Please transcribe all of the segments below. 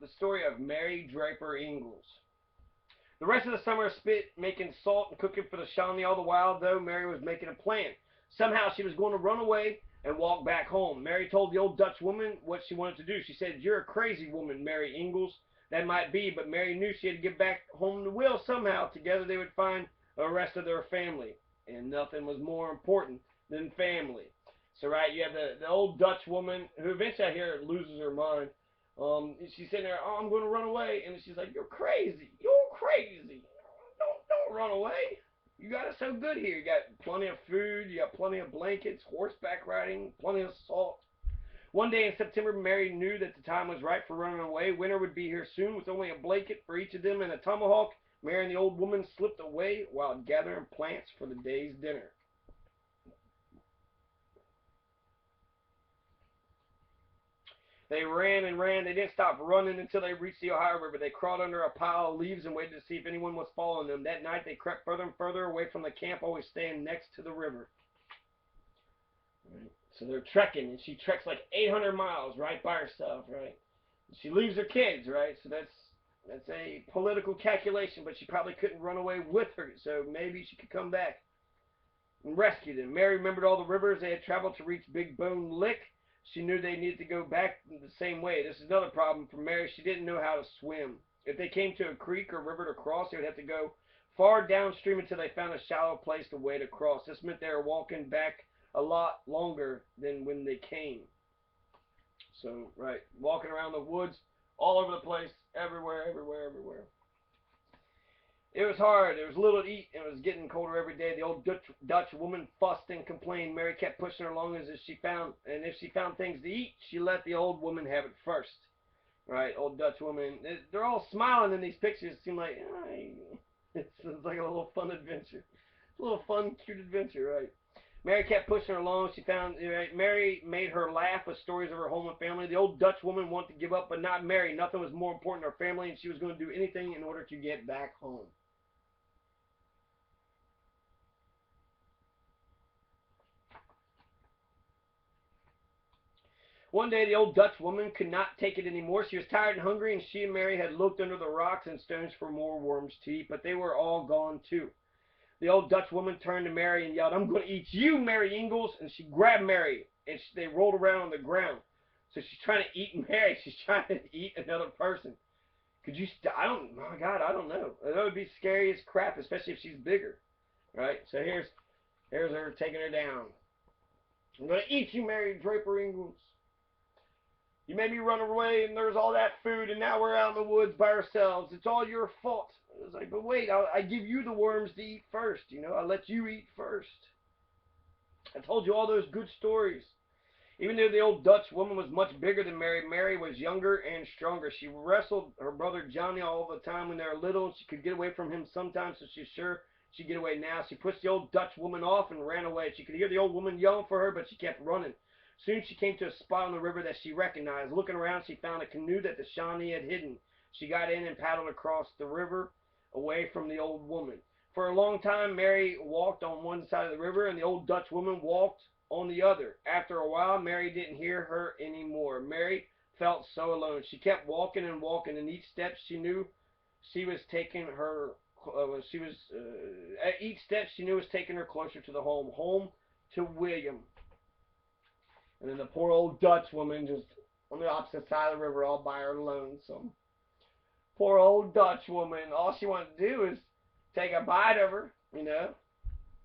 the story of Mary Draper Ingles. The rest of the summer was spent making salt and cooking for the Shawnee. All the while, though, Mary was making a plan. Somehow she was going to run away and walk back home. Mary told the old Dutch woman what she wanted to do. She said, "You're a crazy woman, Mary Ingles." That might be, but Mary knew she had to get back home to Will somehow. Together they would find the rest of their family. And nothing was more important than family. So, right, you have the old Dutch woman who eventually I hear loses her mind. She's sitting there, "Oh, I'm going to run away," and she's like, "You're crazy. You're crazy. Don't run away. You got it so good here. You got plenty of food. You got plenty of blankets, horseback riding, plenty of salt." One day in September, Mary knew that the time was right for running away. Winter would be here soon, with only a blanket for each of them and a tomahawk. Mary and the old woman slipped away while gathering plants for the day's dinner. They ran and ran. They didn't stop running until they reached the Ohio River. They crawled under a pile of leaves and waited to see if anyone was following them. That night they crept further and further away from the camp, always staying next to the river. Right. So they're trekking, and she treks like 800 miles right by herself, right? She leaves her kids, right? So that's a political calculation, but she probably couldn't run away with her, so maybe she could come back and rescue them. Mary remembered all the rivers they had traveled to reach Big Bone Lick. She knew they needed to go back the same way. This is another problem for Mary. She didn't know how to swim. If they came to a creek or river to cross, they would have to go far downstream until they found a shallow place to wade across. This meant they were walking back a lot longer than when they came. So, right, walking around the woods all over the place, everywhere, everywhere, everywhere. It was hard. There was little to eat, and it was getting colder every day. The old Dutch woman fussed and complained. Mary kept pushing her along as if she found, and if she found things to eat, she let the old woman have it first. Right, old Dutch woman. They're all smiling in these pictures. It seemed like it's like a little fun adventure, a little fun, cute adventure, right? Mary kept pushing her along. She found right, Mary made her laugh with stories of her home and family. The old Dutch woman wanted to give up, but not Mary. Nothing was more important to her family, and she was going to do anything in order to get back home. One day the old Dutch woman could not take it anymore. She was tired and hungry, and she and Mary had looked under the rocks and stones for more worms to eat, but they were all gone too. The old Dutch woman turned to Mary and yelled, "I'm going to eat you, Mary Ingles!" And she grabbed Mary, and they rolled around on the ground. So she's trying to eat Mary. She's trying to eat another person. Could you? I don't. My God, I don't know. That would be scary as crap, especially if she's bigger, right? So here's her taking her down. "I'm going to eat you, Mary Draper Ingles. You made me run away, and there's all that food, and now we're out in the woods by ourselves. It's all your fault." I was like, "But wait, I give you the worms to eat first. You know, I let you eat first. I told you all those good stories." Even though the old Dutch woman was much bigger than Mary, Mary was younger and stronger. She wrestled her brother Johnny all the time when they were little, and she could get away from him sometimes, so she's sure she'd get away now. She pushed the old Dutch woman off and ran away. She could hear the old woman yelling for her, but she kept running. Soon she came to a spot on the river that she recognized. Looking around, she found a canoe that the Shawnee had hidden. She got in and paddled across the river away from the old woman. For a long time, Mary walked on one side of the river, and the old Dutch woman walked on the other. After a while, Mary didn't hear her anymore. Mary felt so alone. She kept walking and walking, and each step she knew she was taking her. At each step she knew was taking her closer to the home to William. And then the poor old Dutch woman just on the opposite side of the river, all by her lonesome. Poor old Dutch woman. All she wanted to do is take a bite of her, you know.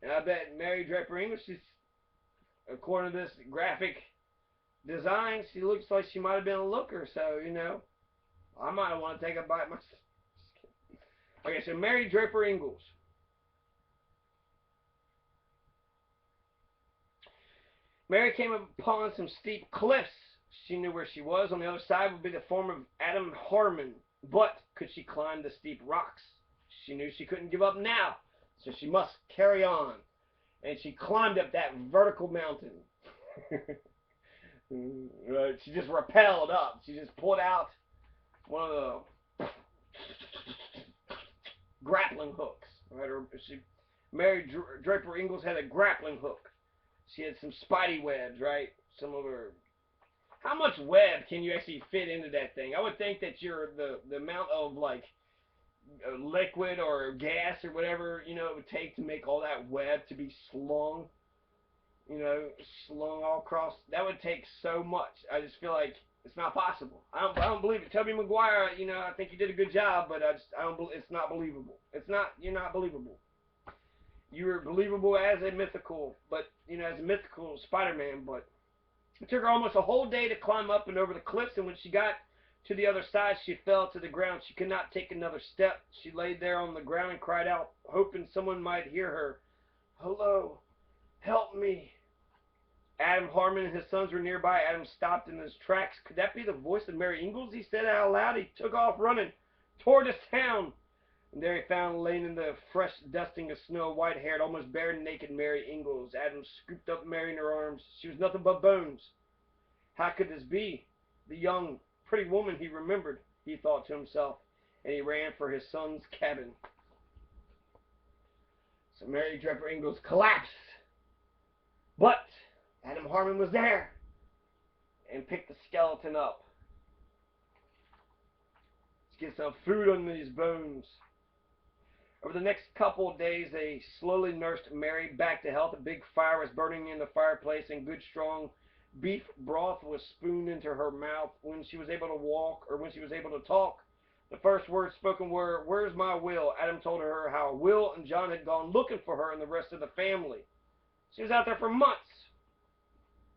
And I bet Mary Draper English, she's, according to this graphic design, she looks like she might have been a looker. So, you know, I might want to take a bite myself. Okay, so Mary Draper Ingles. Mary came upon some steep cliffs. She knew where she was. On the other side would be the form of Adam Harmon. But could she climb the steep rocks? She knew she couldn't give up now, so she must carry on. And she climbed up that vertical mountain. Right, she just rappelled up. She just pulled out one of the grappling hooks. Right, Mary Draper Ingles had a grappling hook. She had some spidey webs, right? Some of her how much web can you actually fit into that thing? I would think that the amount of like liquid or gas or whatever it would take to make all that web to be slung, slung all across. That would take so much. I just feel like it's not possible. I don't believe it. Tobey Maguire, I think you did a good job, but I don't. It's not believable. It's not. You're not believable. You were believable as a mythical, but as a mythical Spider-Man. But it took her almost a whole day to climb up and over the cliffs, and when she got to the other side, she fell to the ground. She could not take another step. She laid there on the ground and cried out, hoping someone might hear her. Hello, help me. Adam Harmon and his sons were nearby. Adam stopped in his tracks. Could that be the voice of Mary Ingles? He said out loud. He took off running toward his town. And there he found, laying in the fresh dusting of snow, white-haired, almost bare naked Mary Ingles. Adam scooped up Mary in her arms. She was nothing but bones. How could this be? The young, pretty woman he remembered, he thought to himself, and he ran for his son's cabin. So Mary Draper Ingles collapsed. But Adam Harmon was there and picked the skeleton up. Let's get some food on these bones. Over the next couple of days, they slowly nursed Mary back to health. A big fire was burning in the fireplace, and good strong beef broth was spooned into her mouth. When she was able to walk, or when she was able to talk, the first words spoken were, "Where's my Will?" Adam told her how Will and John had gone looking for her and the rest of the family. She was out there for months.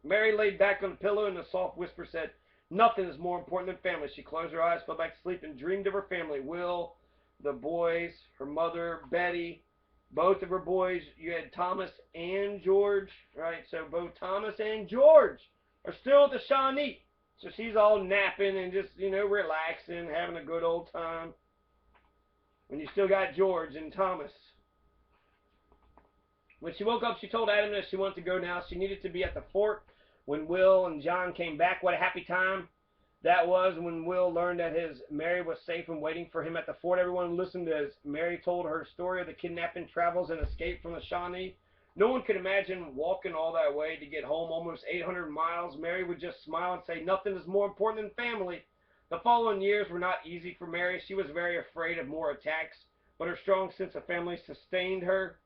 Mary laid back on the pillow, and a soft whisper said, "Nothing is more important than family." She closed her eyes, fell back to sleep, and dreamed of her family. Will, the boys, her mother, Betty, both of her boys. You had Thomas and George, right? So both Thomas and George are still at the Shawnee. So she's all napping and just, relaxing, having a good old time. When you still got George and Thomas. When she woke up, she told Adam that she wanted to go now. She needed to be at the fort when Will and John came back. What a happy time that was when Will learned that his Mary was safe and waiting for him at the fort. Everyone listened as Mary told her story of the kidnapping, travels, and escape from the Shawnee. No one could imagine walking all that way to get home, almost 800 miles. Mary would just smile and say, "Nothing is more important than family." The following years were not easy for Mary. She was very afraid of more attacks, but her strong sense of family sustained her.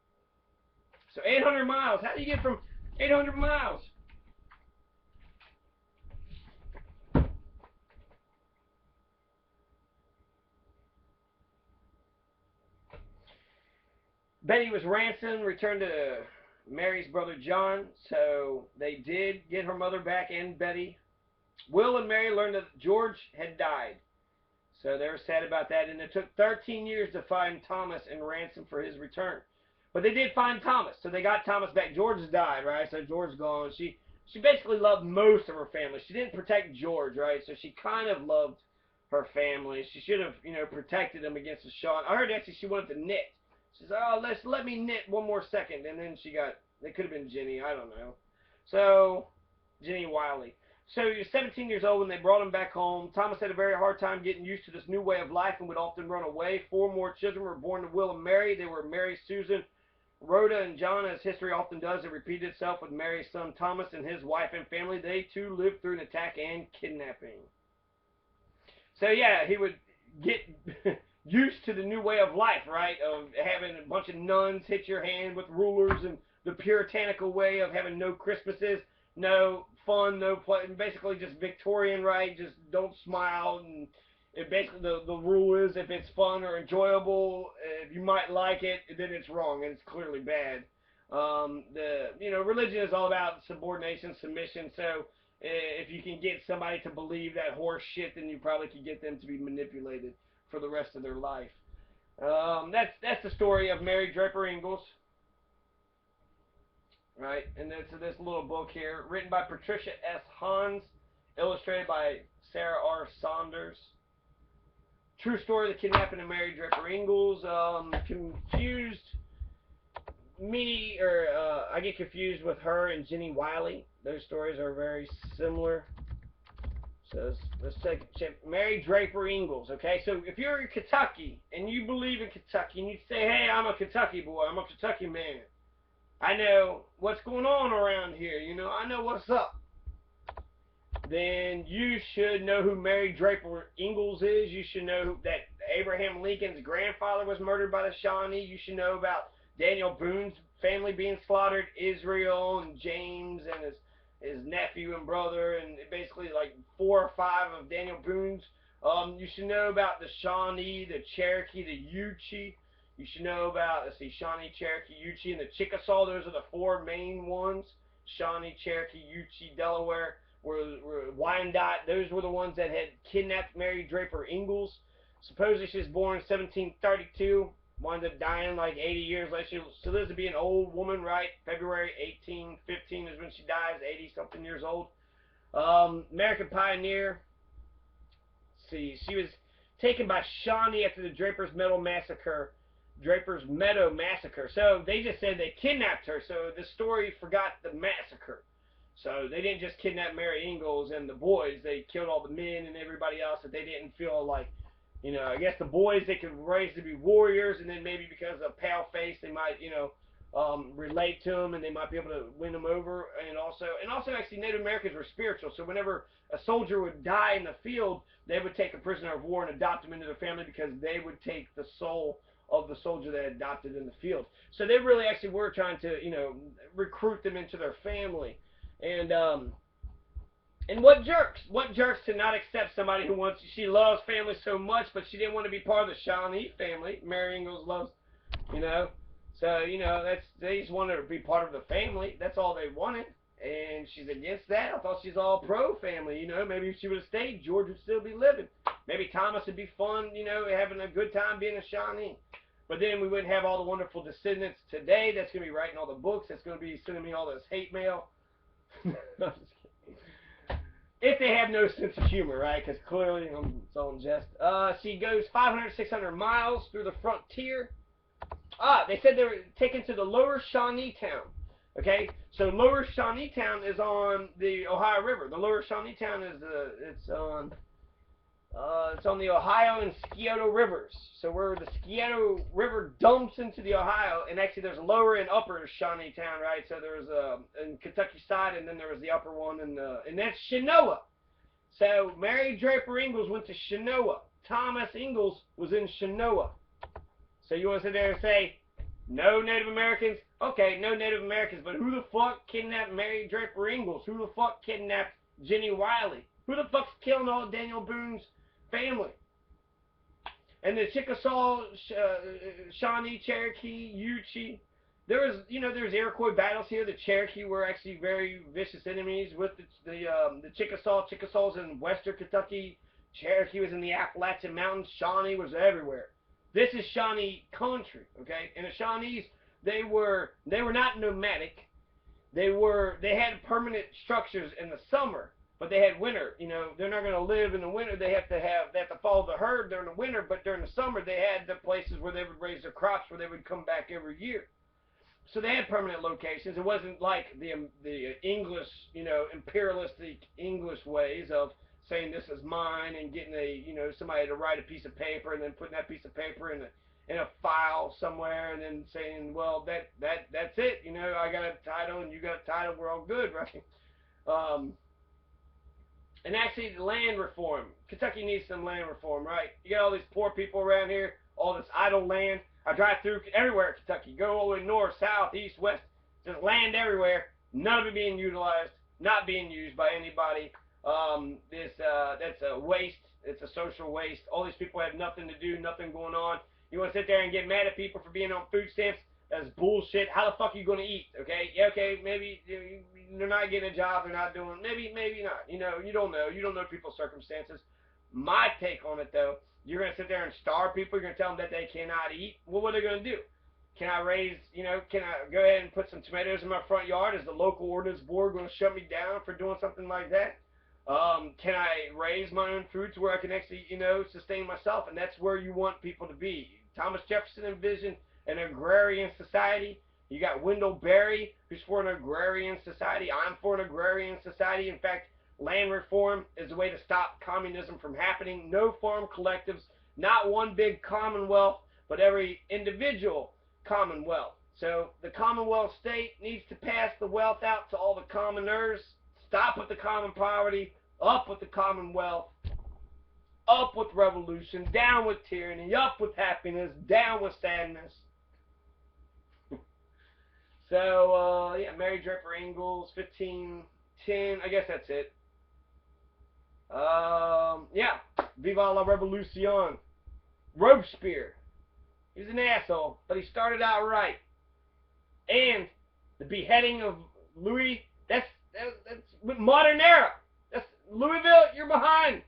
So 800 miles. How do you get from 800 miles? Betty was ransomed, returned to Mary's brother John, so they did get her mother back and Betty. Will and Mary learned that George had died, so they were sad about that, and it took 13 years to find Thomas and ransom for his return. But they did find Thomas, so they got Thomas back. George has died, right? So George's gone. She basically loved most of her family. She didn't protect George, right? So she kind of loved her family. She should have, protected them against the Shawn. I heard actually she wanted to knit. She said, "Oh, let me knit one more second," and then they could have been Jenny, I don't know. So Jenny Wiley. So he was 17 years old when they brought him back home. Thomas had a very hard time getting used to this new way of life and would often run away. 4 more children were born to Will and Mary. They were Mary, Susan, Rhoda, and John. As history often does, it repeated itself with Mary's son Thomas and his wife and family. They too lived through an attack and kidnapping. So yeah, he would get used to the new way of life, right? Of having a bunch of nuns hit your hand with rulers, and the puritanical way of having no Christmases, no fun, no play, basically just Victorian, right? Just don't smile, and basically the rule is if it's fun or enjoyable, if you might like it, then it's wrong and it's clearly bad. Religion is all about subordination, submission. So if you can get somebody to believe that horse shit, then you probably could get them to be manipulated for the rest of their life. That's the story of Mary Draper Ingles. Right, and this little book here, written by Patricia S. Hans, illustrated by Sarah R. Saunders. True story of the kidnapping of Mary Draper Ingles. I get confused with her and Jenny Wiley. Those stories are very similar. So let's check Mary Draper Ingles. Okay, so if you're in Kentucky and you believe in Kentucky and you say, "Hey, I'm a Kentucky boy, I'm a Kentucky man. I know what's going on around here, I know what's up," then you should know who Mary Draper Ingles is. You should know that Abraham Lincoln's grandfather was murdered by the Shawnee. You should know about Daniel Boone's family being slaughtered, Israel and James and his nephew and brother, and basically like 4 or 5 of Daniel Boone's. You should know about the Shawnee, the Cherokee, the Yuchi. You should know about, let's see, Shawnee, Cherokee, Yuchi, and the Chickasaw. Those are the 4 main ones. Shawnee, Cherokee, Yuchi, Delaware, were Wyandotte. Those were the ones that had kidnapped Mary Draper Ingles. Supposedly she was born in 1732. Wound up dying like 80 years later. She lives to be an old woman, right? February 1815 is when she dies, 80-something years old. American pioneer. Let's see, she was taken by Shawnee after the Drapers Meadow Massacre. Drapers Meadow Massacre. So they just said they kidnapped her. So the story forgot the massacre. So they didn't just kidnap Mary Ingles and the boys. They killed all the men and everybody else that they didn't feel like, you know, I guess the boys they could raise to be warriors, and then maybe because of pale face they might, you know, relate to them and they might be able to win them over. And also actually Native Americans were spiritual. So whenever a soldier would die in the field, they would take a prisoner of war and adopt him into their family because they would take the soul of the soldier they adopted in the field. So they really actually were trying to, you know, recruit them into their family. And what jerks to not accept somebody who wants, she loves family so much, but she didn't want to be part of the Shawnee family. Mary Ingles loves, you know, so, you know, they just wanted to be part of the family. That's all they wanted. And she's against that. I thought she's all pro-family, you know. Maybe if she would have stayed, George would still be living. Maybe Thomas would be fun, you know, having a good time being a Shawnee. But then we wouldn't have all the wonderful descendants today that's going to be writing all the books. That's going to be sending me all this hate mail. If they have no sense of humor, right? Because clearly, it's all in jest. She goes 500, 600 miles through the frontier. They said they were taken to the Lower Shawnee Town. Okay, so Lower Shawnee Town is on the Ohio River. The Lower Shawnee Town is it's on the Ohio and Scioto rivers. So where the Scioto River dumps into the Ohio, and actually there's Lower and Upper Shawnee Town, right? So there's in Kentucky side, and then there was the upper one, and that's Chenoa. So Mary Draper Ingles went to Chenoa. Thomas Ingles was in Chenoa. So you want to sit there and say, no Native Americans? Okay, no Native Americans, but who the fuck kidnapped Mary Draper Ingles? Who the fuck kidnapped Jenny Wiley? Who the fuck's killing all Daniel Boone's family? And the Chickasaw, Shawnee, Cherokee, Yuchi. There's Iroquois battles here. The Cherokee were actually very vicious enemies with the Chickasaw. Chickasaws in western Kentucky. Cherokee was in the Appalachian Mountains. Shawnee was everywhere. This is Shawnee country, okay? And the Shawnees, they were not nomadic. They had permanent structures in the summer, but they had winter. You know, they're not going to live in the winter. They have to follow the herd during the winter, but during the summer they had the places where they would raise their crops, where they would come back every year. So they had permanent locations. It wasn't like the English, you know, imperialistic English ways of saying this is mine and getting somebody to write a piece of paper and then putting that piece of paper in a file somewhere and then saying, well, that's it, you know, I got a title and you got a title, we're all good, right? And actually, the land reform. Kentucky needs some land reform, right? You got all these poor people around here, all this idle land. I drive through everywhere in Kentucky, go all the way north, south, east, west, just land everywhere, none of it being utilized, not being used by anybody. That's a waste. It's a social waste. All these people have nothing to do, nothing going on. You want to sit there and get mad at people for being on food stamps? That's bullshit. How the fuck are you going to eat? Okay, yeah, okay, maybe they're not getting a job, they're not doing, maybe not. You know, you don't know people's circumstances. My take on it, though, you're going to sit there and starve people, you're going to tell them that they cannot eat. Well, what are they going to do? Can I go ahead and put some tomatoes in my front yard? Is the local ordinance board going to shut me down for doing something like that? Can I raise my own fruits where I can actually, sustain myself? And that's where you want people to be. Thomas Jefferson envisioned an agrarian society. You got Wendell Berry, who's for an agrarian society. I'm for an agrarian society. In fact, land reform is the way to stop communism from happening. No farm collectives, not one big commonwealth, but every individual commonwealth. So the Commonwealth state needs to pass the wealth out to all the commoners. Stop with the common poverty. Up with the Commonwealth. Up with revolution. Down with tyranny. Up with happiness. Down with sadness. So, yeah, Mary Draper Ingles, 1510. I guess that's it. Yeah. Viva la Revolution. Robespierre. He's an asshole, but he started out right. And the beheading of Louis, that's modern era. That's Louisville, you're behind.